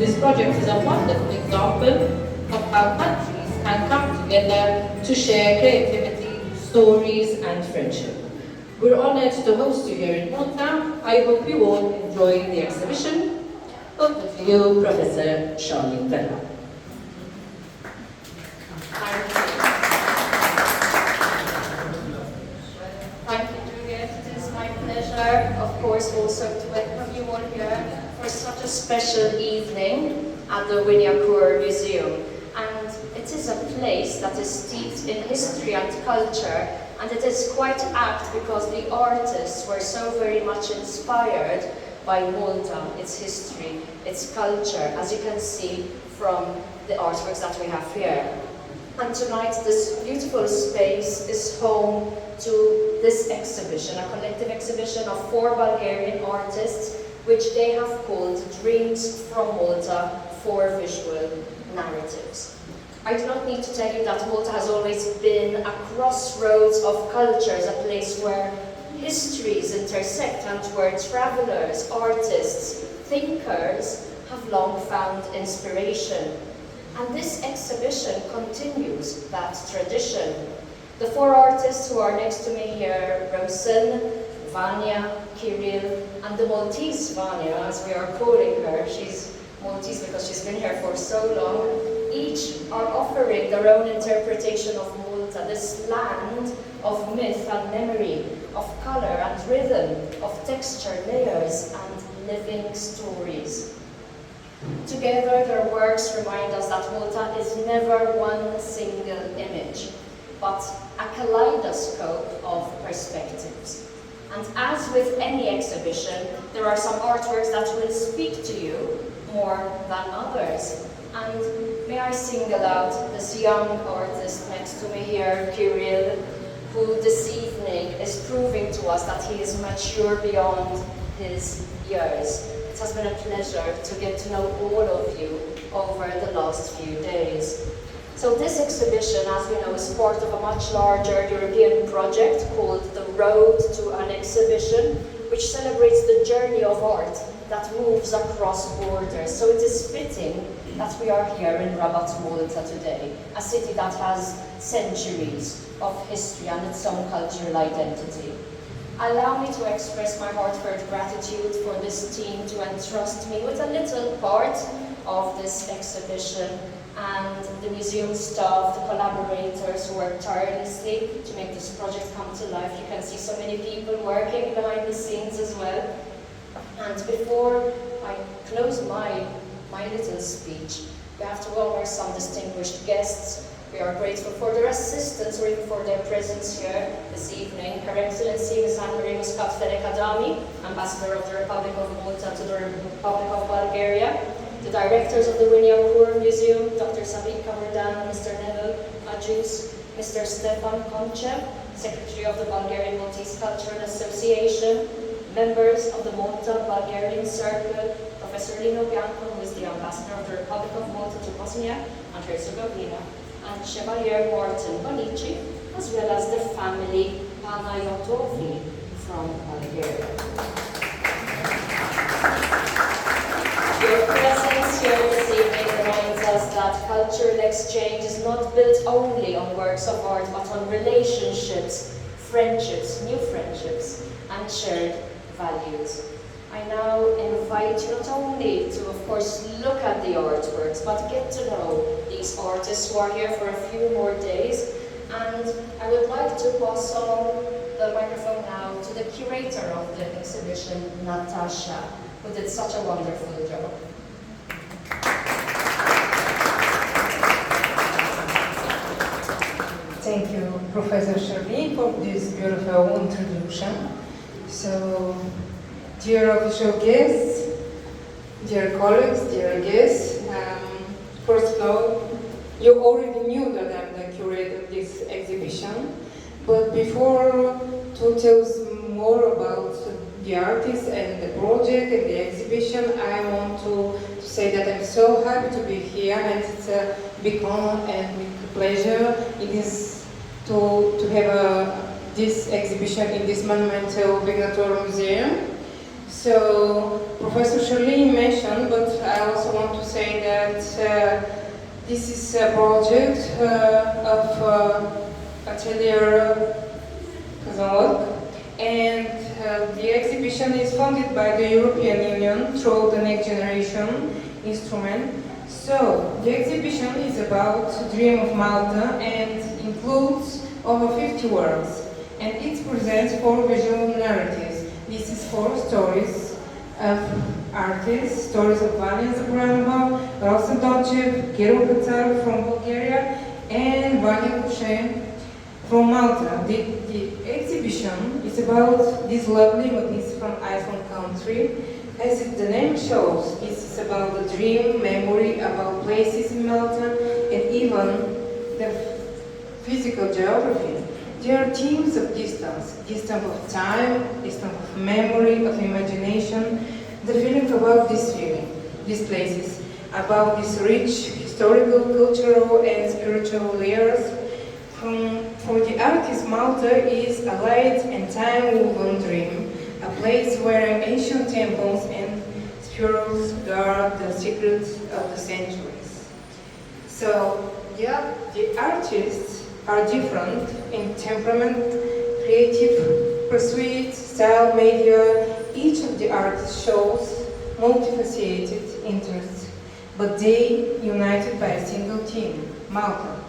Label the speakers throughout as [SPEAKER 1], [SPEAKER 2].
[SPEAKER 1] this project is a wonderful example of how countries can come together to share creativity, stories, and friendship. We're honored to host you here in Malta. I hope you all enjoy the exhibition. Over to you, Professor Charlene Vella.
[SPEAKER 2] Thank you, Juliet. It is my pleasure, of course, also to welcome you all here for such a special evening at the Wignacourt Museum. And it is a place that is steeped in history and culture, and it is quite apt because the artists were so very much inspired by Malta, its history, its culture, as you can see from the artworks that we have here. And tonight this beautiful space is home to this exhibition, a collective exhibition of 4 Bulgarian artists, which they have called Dreams from Malta, 4 Visual Narratives. I do not need to tell you that Malta has always been a crossroads of cultures, a place where histories intersect and where travelers, artists, thinkers have long found inspiration. And this exhibition continues that tradition. The 4 artists who are next to me here, Rosen, Vanya, Kirill, and the Maltese Vanya, as we are calling her. She's Maltese because she's been here for so long. Each are offering their own interpretation of Malta, this land of myth and memory, of color and rhythm, of texture, layers, and living stories. Together, their works remind us that Malta is never one single image, but a kaleidoscope of perspectives. And as with any exhibition, there are some artworks that will speak to you more than others. And may I single out this young artist next to me here, Kirill, who this evening is proving to us that he is mature beyond his years. It has been a pleasure to get to know all of you over the last few days. So this exhibition, as we know, is part of a much larger European project called The Road to an Exhibition, which celebrates the journey of art that moves across borders. So it is fitting that we are here in Rabat, Malta today, a city that has centuries of history and its own cultural identity. Allow me to express my heartfelt gratitude for this team to entrust me with a little part of this exhibition, and the museum staff, the collaborators who work tirelessly to make this project come to life. You can see so many people working behind the scenes as well. And before I close my little speech, we have to honor some distinguished guests. We are grateful for their assistance or even for their presence here this evening. Her Excellency Ms. Anne-Marie Muscat-Felek-Adami, Ambassador of the Republic of Malta to the Republic of Bulgaria. The directors of the Wignacourt Museum, Dr. Sabit Kavardan, Mr. Neville Ajus, Mr. Stefan Konchev, Secretary of the Bulgarian Maltese Cultural Association, members of the Malta Bulgarian Circle, Professor Lino Bianco, who is the Ambassador of the Republic of Malta to Bosnia and Herzegovina, and Chevalier Martin Bonici, as well as the family Panayotovi from Bulgaria. Your presence here this evening reminds us that cultural exchange is not built only on works of art, but on relationships, friendships, new friendships, and shared values. I now invite you not only to, of course, look at the artworks, but get to know these artists who are here for a few more days. And I would like to pass on the microphone now to the curator of the exhibition, Natasha, who did such a wonderful job.
[SPEAKER 3] Thank you, Professor Charlene, for this beautiful introduction. So, dear official guests, dear colleagues, dear guests, first of all, you already knew that I'm the curator of this exhibition, but before to tell more about the artists and the project and the exhibition, I want to say that I'm so happy to be here, and it's a big honor and big pleasure to have this exhibition in this monumental Wignacourt museum. So Professor Charlene mentioned, but I also want to say that this is a project of Atelier Kazanlıq, and the exhibition is funded by the European Union through the Next Generation instrument. So, the exhibition is about the dream of Malta and includes over 50 works, and it presents 4 visual narratives. This is 4 stories of artists, stories of Vanya Zabranova, Rosa Donchev, Curator from Bulgaria, and Wignacourt from Malta. The exhibition is about this lovely, magnificent Iceland country. As the name shows, this is about the dream, memory, about places in Malta, and even the physical geography. There are themes of distance of time, distance of memory, of imagination, the feeling about these places, about these rich historical, cultural, and spiritual layers. For the artist, Malta is a light and time-woven dream, a place where ancient temples and spirals guard the secrets of the centuries. So, yeah, the artists are different in temperament, creative pursuit, style, media. Each of the artists shows multifaceted interests, but they united by a single theme, Malta.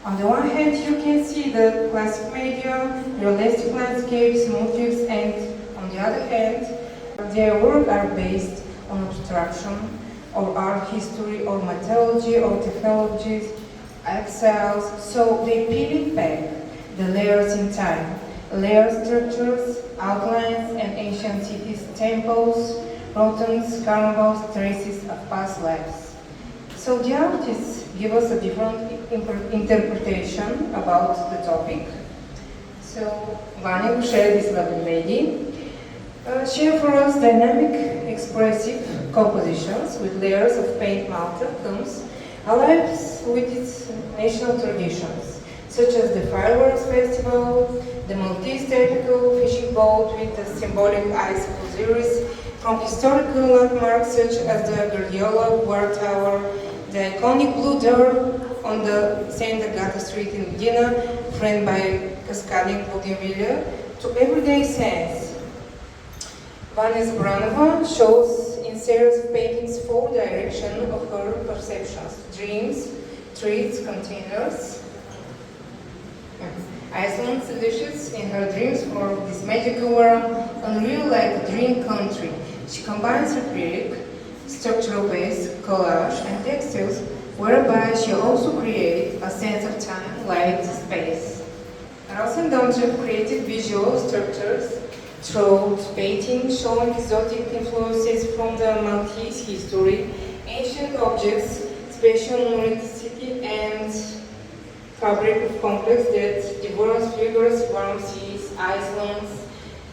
[SPEAKER 3] On the one hand, you can see the classic media, realistic landscapes, motifs, and on the other hand, their work are based on abstraction, or art history, or mythology, or technologies, exiles, so they peel it back, the layers in time, layer structures, outlines, and ancient cities, temples, rotunds, carnivals, traces of past lives. So the artists give us a different interpretation about the topic. So Vanya will share this lovely lady. Share for us dynamic, expressive compositions with layers of paint. Malta comes alive with its national traditions, such as the Fireworks Festival, the Maltese typical fishing boat with the symbolic eyes of Osiris, from historical landmarks such as the Guardiola War Tower, the iconic blue door on the Saint Agata Street in Medina, framed by Cascading Bougainvillea, to everyday scenes. Vanya Zabranova shows in series of paintings 4 directions of her perceptions: dreams, trees, containers. Iceland seduces in her dreams for this magical world, unreal like a dream country. She combines acrylic, structural-based collage, and textiles, whereby she also creates a sense of time, light, space. Rosa Donchev created visual structures through painting, showing exotic influences from the Maltese history, ancient objects, spatial Neolithic, and fabric of complex that diverse figures, warm seas, islands,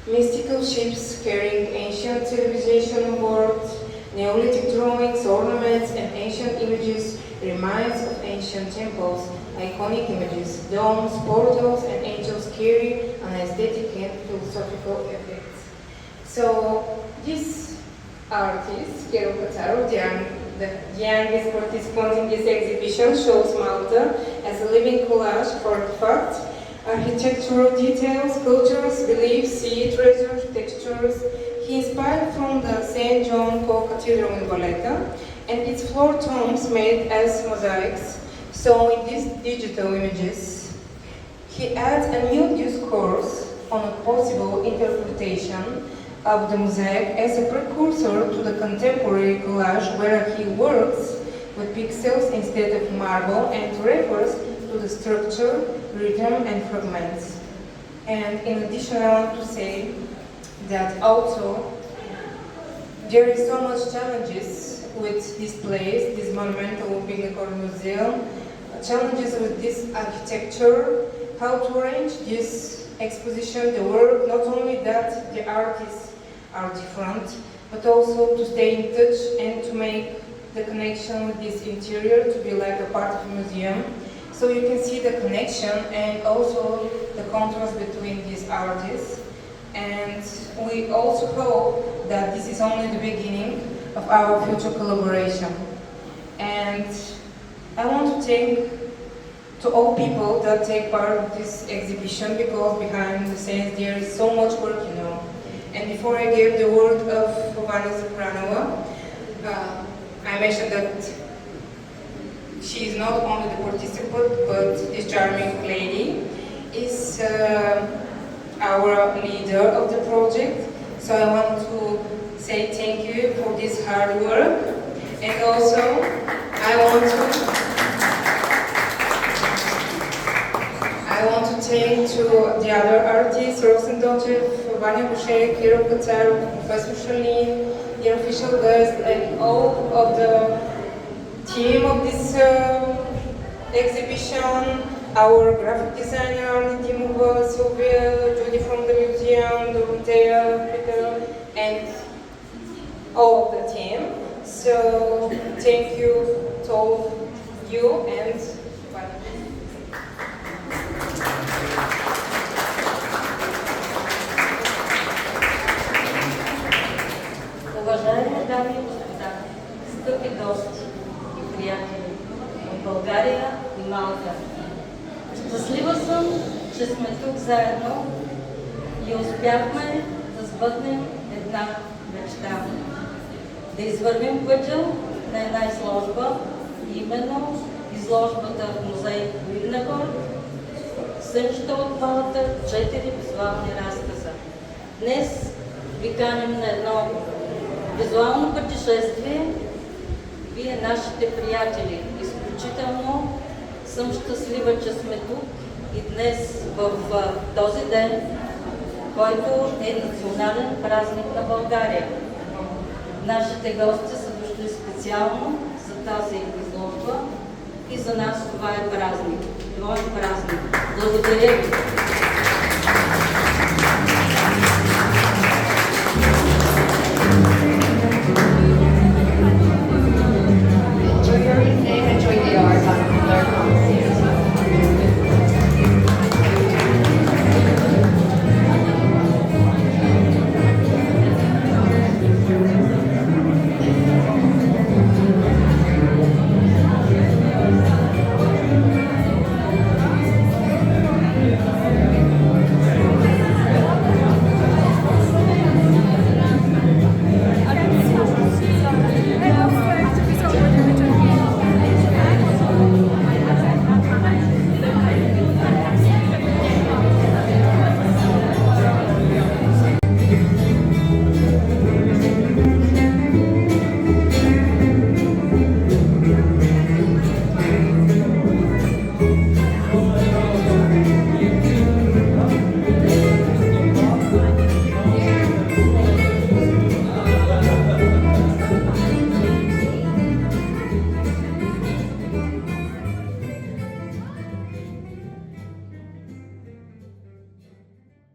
[SPEAKER 3] mystical ships carrying ancient civilization worlds, Neolithic drawings, ornaments, and ancient images, reminders of ancient temples, iconic images, domes, portals, and angels carry an aesthetic and philosophical effect. So, this artist, Curator, the youngest participant in this exhibition, shows Malta as a living collage of artifacts, architectural details, cultures, beliefs, sea treasures, textures. He inspired from the St. John Paul Cathedral in Valletta and its floor tombs made as mosaics. So in these digital images, he adds a new discourse on a possible interpretation of the mosaic as a precursor to the contemporary collage, where he works with pixels instead of marble and refers to the structure, rhythm, and fragments. And in addition, I want to say that also there is so much challenges with this place, this monumental Wignacourt museum, challenges with this architecture, how to arrange this exposition, the work, not only that the artists are different, but also to stay in touch and to make the connection with this interior to be like a part of a museum. So you can see the connection and also the contrast between these artists. And we also hope that this is only the beginning of our future collaboration. And I want to thank to all people that take part of this exhibition, because behind the scenes there is so much work, you know. And before I give the word of Natasha Noeva, I mentioned that she is not only the participant, but this charming lady is our leader of the project. So I want to say thank you for this hard work, and also I want to thank to the other artists, Rosendotter, Vanya Boucher, Kiro Katsar, Professor Shalin, the official guests, and all of the team of this exhibition, our graphic designer, Timova, Sylvia, Judy from the museum, Dorothea, Peter, and all of the team. So thank you to all of you, and
[SPEAKER 4] Уважаеми дами и господа, скъпи гости и приятели от България и Малта, щастлива съм, че сме тук заедно и успяхме да сбъднем една мечта. Да извървим пътя на една изложба, именно изложбата в музей Wignacourt, сънища от Малта, 4 визуални разказа. Днес ви каним на едно визуално пътешествие. Вие, нашите приятели, изключително съм щастлива, че сме тук и днес в този ден, който е национален празник на България. Нашите гости са дошли специално за тази изложба и за нас това е празник. Двоен празник. Благодаря ви!